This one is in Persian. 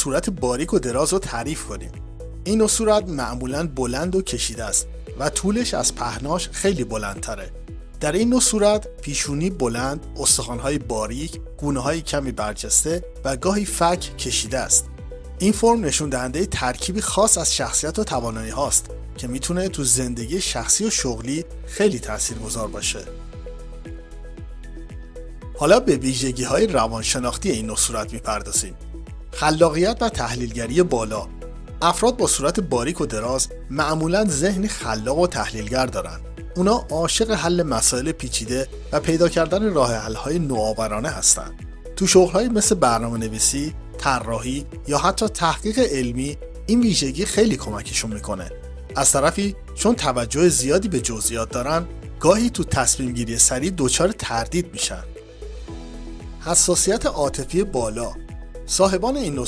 صورت باریک و دراز رو تعریف کنیم. این نوع صورت معمولاً بلند و کشیده است و طولش از پهناش خیلی بلندتره. در این نوع صورت پیشونی بلند، استخوان‌های باریک، گونه‌های کمی برجسته و گاهی فک کشیده است. این فرم نشون دهنده ترکیبی خاص از شخصیت و توانایی هاست که میتونه تو زندگی شخصی و شغلی خیلی تاثیرگذار باشه. حالا به ویژگی‌های روانشناختی این نوع صورت میپردازیم. خلاقیت و تحلیلگری بالا. افراد با صورت باریک و دراز معمولاً ذهنی خلاق و تحلیلگر دارن. اونا عاشق حل مسائل پیچیده و پیدا کردن راه حل‌های نوآورانه هستن. تو شغل‌هایی مثل برنامه‌نویسی، طراحی یا حتی تحقیق علمی این ویژگی خیلی کمکشون میکنه. از طرفی چون توجه زیادی به جزئیات دارن، گاهی تو تصمیم گیری سریع دچار تردید میشن. حساسیت عاطفی بالا. صاحبان این نوع